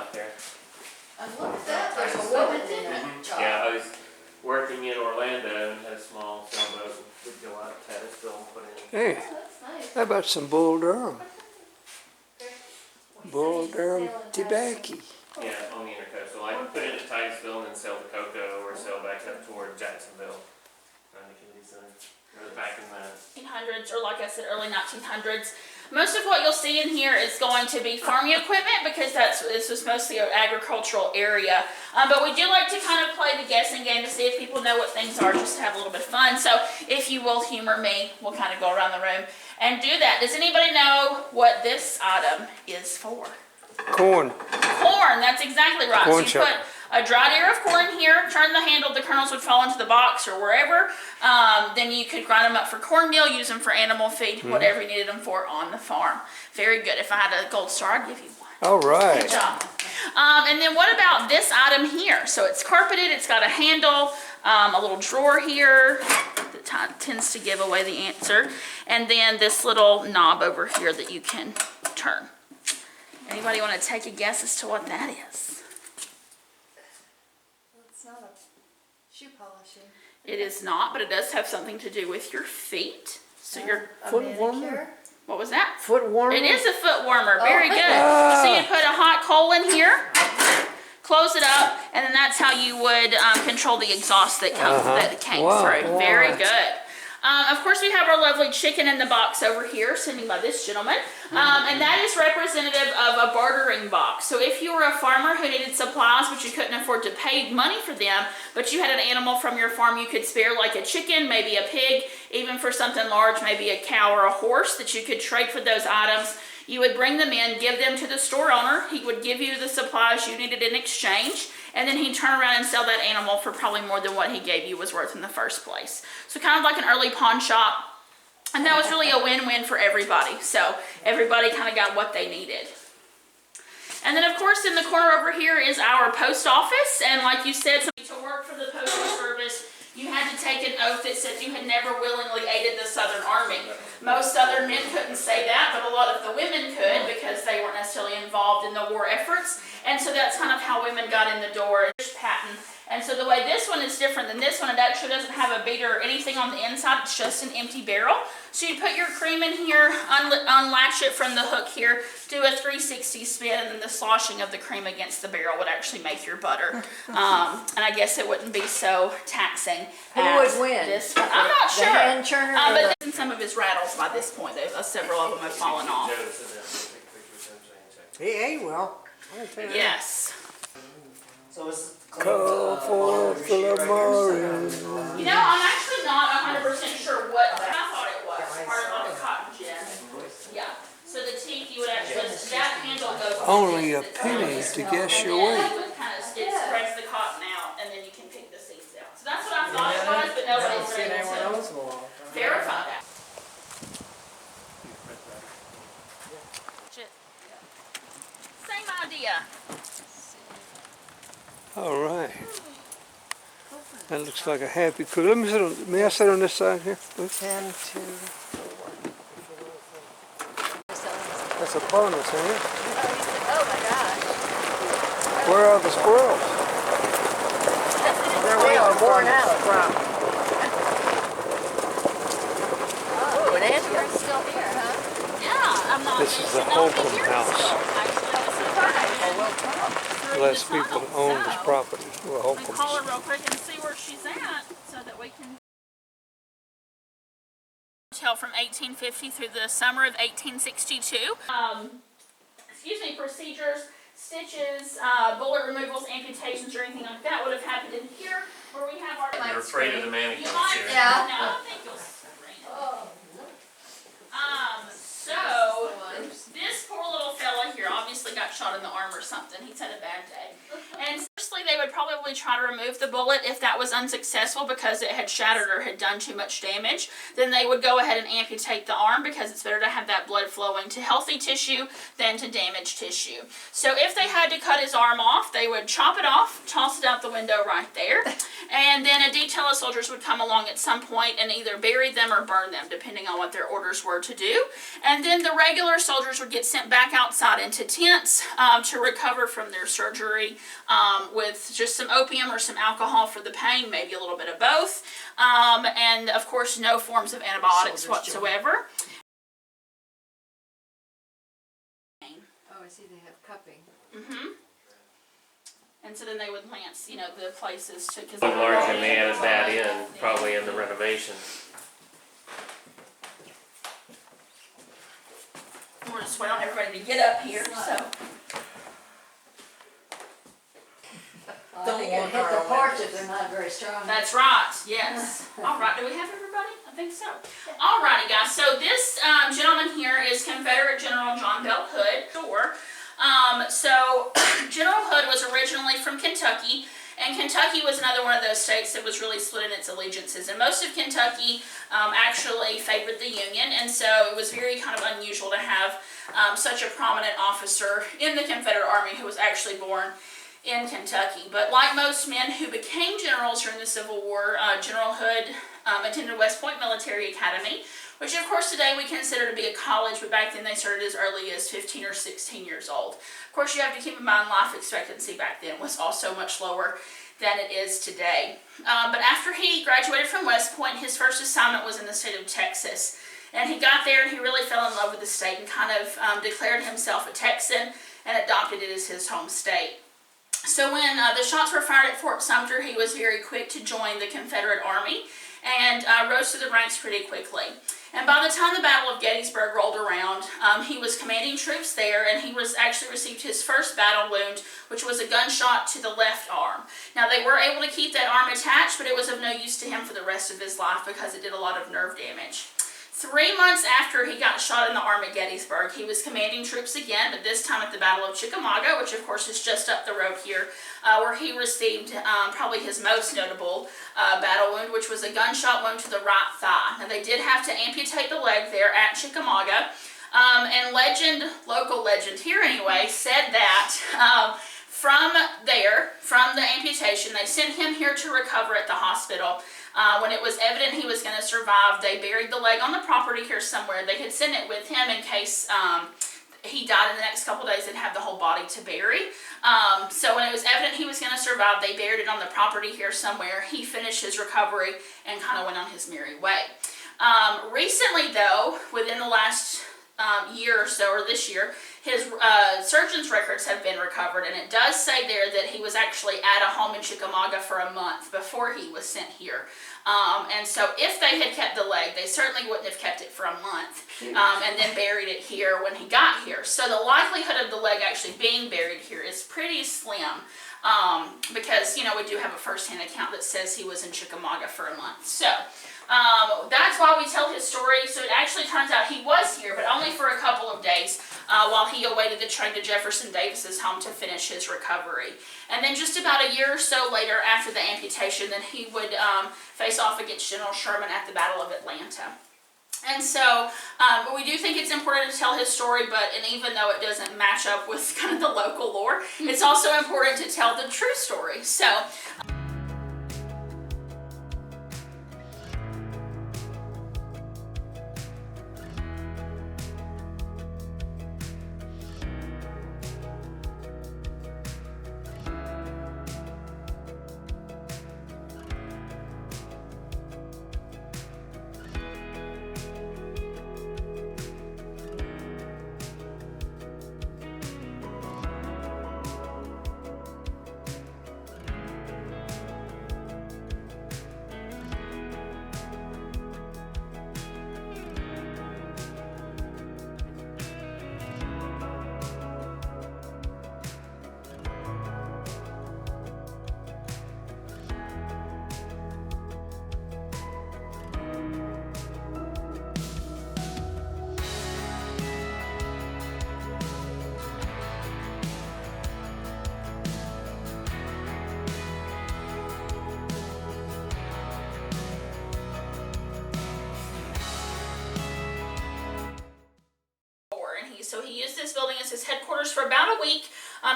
out there. Look at that, there's a woman in it. Yeah, I was working in Orlando and had a small sailboat. We'd go out to Titusville and put in. Hey, That's nice. how about some Bull Durham? Bull Durham tobacco. Yeah, on the intercoastal. I put in at Titusville and then sail to Cocoa or sail back up toward Jacksonville. Around the Kennedy Center. Or back in the 1800s, or like I said, early 1900s. Most of what you'll see in here is going to be farming equipment because this was mostly an agricultural area. But we do like to kind of play the guessing game to see if people know what things are, just to have a little bit of fun. So if you will humor me, we'll kind of go around the room and do that. Does anybody know what this item is for? Corn. Corn, that's exactly right. Corn So you put a dried ear of corn here, turn the handle, the kernels would fall into the box or wherever. Then you could grind them up for cornmeal, use them for animal feed, whatever you needed them for on the farm. Very good. If I had a gold star, I'd give you one. All right. Good job. And then what about this item here? So it's carpeted, it's got a handle, a little drawer here that tends to give away the answer. And then this little knob over here that you can turn. Anybody want to take a guess as to what that is? It's not a shoe polishing. It is not, but it does have something to do with your feet. So your Foot warmer? what was that? Foot warmer? It is a foot warmer. Very good. So you put a hot coal in here, close it up, and then that's how you would control the exhaust that came through. Very good. Of course, we have our lovely chicken in the box over here, sitting by this gentleman, and that is representative of a bartering box. So if you were a farmer who needed supplies, but you couldn't afford to pay money for them, but you had an animal from your farm you could spare, like a chicken, maybe a pig, even for something large, maybe a cow or a horse, that you could trade for those items. You would bring them in, give them to the store owner. He would give you the supplies you needed in exchange, and then he'd turn around and sell that animal for probably more than what he gave you was worth in the first place. So kind of like an early pawn shop, and that was really a win-win for everybody. So everybody kind of got what they needed. And then of course in the corner over here is our post office, and like you said, to work for the postal service, you had to take an oath that said you had never willingly aided the Southern Army. Most Southern men couldn't say that, but a lot of the women could because they weren't necessarily involved in the war efforts. And so that's kind of how women got in the door. Patent. And so the way this one is different than this one, it actually doesn't have a beater or anything on the inside. It's just an empty barrel. So you put your cream in here, unlatch it from the hook here, do a 360 spin, and then the sloshing of the cream against the barrel would actually make your butter. And I guess it wouldn't be so taxing. Who would win? This one. I'm not sure. The hand churner But in some of his rattles by this point, several of them have fallen off. He ate well. Yes. So it's Call for Philomarian. You know, I'm actually not 100% sure what I thought it was. Part of like a cotton gin. Yeah. So the teeth, you would actually, that handle goes Only a penny to guess your weight. It spreads the cotton out, and then you can pick the seeds out. So that's what I thought it was, but nobody's been able to verify that. Same idea. All right. That looks like a happy crew. Let me sit on. May I sit on this side here, please? 10, 2. That's a bonus, ain't it? Oh my gosh. Where are the squirrels? They are worn out from. Oh, and Andrew's still here, huh? Yeah, I'm not. This is the Holcomb house. Less people own this property. Well, Let me Holcomb's. call her real quick and see where she's at so that we can tell from 1850 through the summer of 1862. Procedures, stitches, bullet removals, amputations, or anything like that would have happened in here where we have our... You're afraid of the mannequins here. Yeah. No, I don't think you'll scream. So, this poor little fella here obviously got shot in the arm or something. He's had a bad day. And honestly, they would probably try to remove the bullet. If that was unsuccessful because it had shattered or had done too much damage, then they would go ahead and amputate the arm, because it's better to have that blood flowing to healthy tissue than to damaged tissue. So if they had to cut his arm off, they would chop it off, toss it out the window right there, and then a detail of soldiers would come along at some point and either bury them or burn them, depending on what their orders were to do. And then the regular soldiers would get sent back outside into tents to recover from their surgery with just some opium or some alcohol for the pain, maybe a little bit of both, and of course no forms of antibiotics whatsoever. Oh, I see they have cupping. And so then they would lance, you know, the places to... Large, and they added that in, probably in the renovation. We're just waiting on everybody to get up here, so... I think it hit the porch if they're not very strong. That's right, yes. All right, do we have everybody? I think so. All righty, guys. So this gentleman here is Confederate General John Bell Hood. So General Hood was originally from Kentucky, and Kentucky was another one of those states that was really split in its allegiances. And most of Kentucky actually favored the Union, and so it was very kind of unusual to have such a prominent officer in the Confederate Army who was actually born in Kentucky. But like most men who became generals during the Civil War, General Hood attended West Point Military Academy, which of course today we consider to be a college, but back then they started as early as 15 or 16 years old. Of course, you have to keep in mind life expectancy back then was also much lower than it is today. But after he graduated from West Point, his first assignment was in the state of Texas. And he got there and he really fell in love with the state and kind of declared himself a Texan and adopted it as his home state. So when the shots were fired at Fort Sumter, he was very quick to join the Confederate Army and rose through the ranks pretty quickly. And by the time the Battle of Gettysburg rolled around, he was commanding troops there, and he was actually received his first battle wound, which was a gunshot to the left arm. Now, they were able to keep that arm attached, but it was of no use to him for the rest of his life because it did a lot of nerve damage. 3 months after he got shot in the arm at Gettysburg, he was commanding troops again, but this time at the Battle of Chickamauga, which of course is just up the road here, where he received probably his most notable battle wound, which was a gunshot wound to the right thigh. Now, they did have to amputate the leg there at Chickamauga, and local legend here anyway, said that from the amputation, they sent him here to recover at the hospital. When it was evident he was going to survive, they buried the leg on the property here somewhere. They could send it with him in case he died in the next couple days. They'd have the whole body to bury. So when it was evident he was going to survive, they buried it on the property here somewhere. He finished his recovery and kind of went on his merry way. Recently, though, within the last year or so, or this year, his surgeon's records have been recovered, and it does say there that he was actually at a home in Chickamauga for a month before he was sent here. And so if they had kept the leg, they certainly wouldn't have kept it for a month and then buried it here when he got here. So the likelihood of the leg actually being buried here is pretty slim because, you know, we do have a first-hand account that says he was in Chickamauga for a month. So that's why we tell his story. So it actually turns out he was here, but only for a couple of days while he awaited the train to Jefferson Davis's home to finish his recovery. And then just about a year or so later, after the amputation, then he would face off against General Sherman at the Battle of Atlanta. And so we do think it's important to tell his story, and even though it doesn't match up with kind of the local lore, it's also important to tell the true story. So about a week.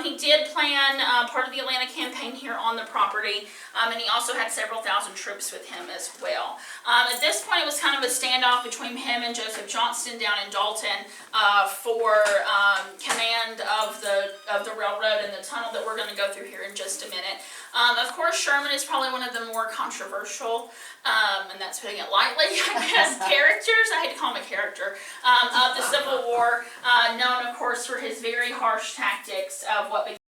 He did plan part of the Atlanta campaign here on the property, and he also had several thousand troops with him as well. At this point, it was kind of a standoff between him and Joseph Johnston down in Dalton for command of the railroad and the tunnel that we're going to go through here in just a minute. Of course, Sherman is probably one of the more controversial, and that's putting it lightly, I guess, characters, I hate to call him a character, of the Civil War, known, of course, for his very harsh tactics of what became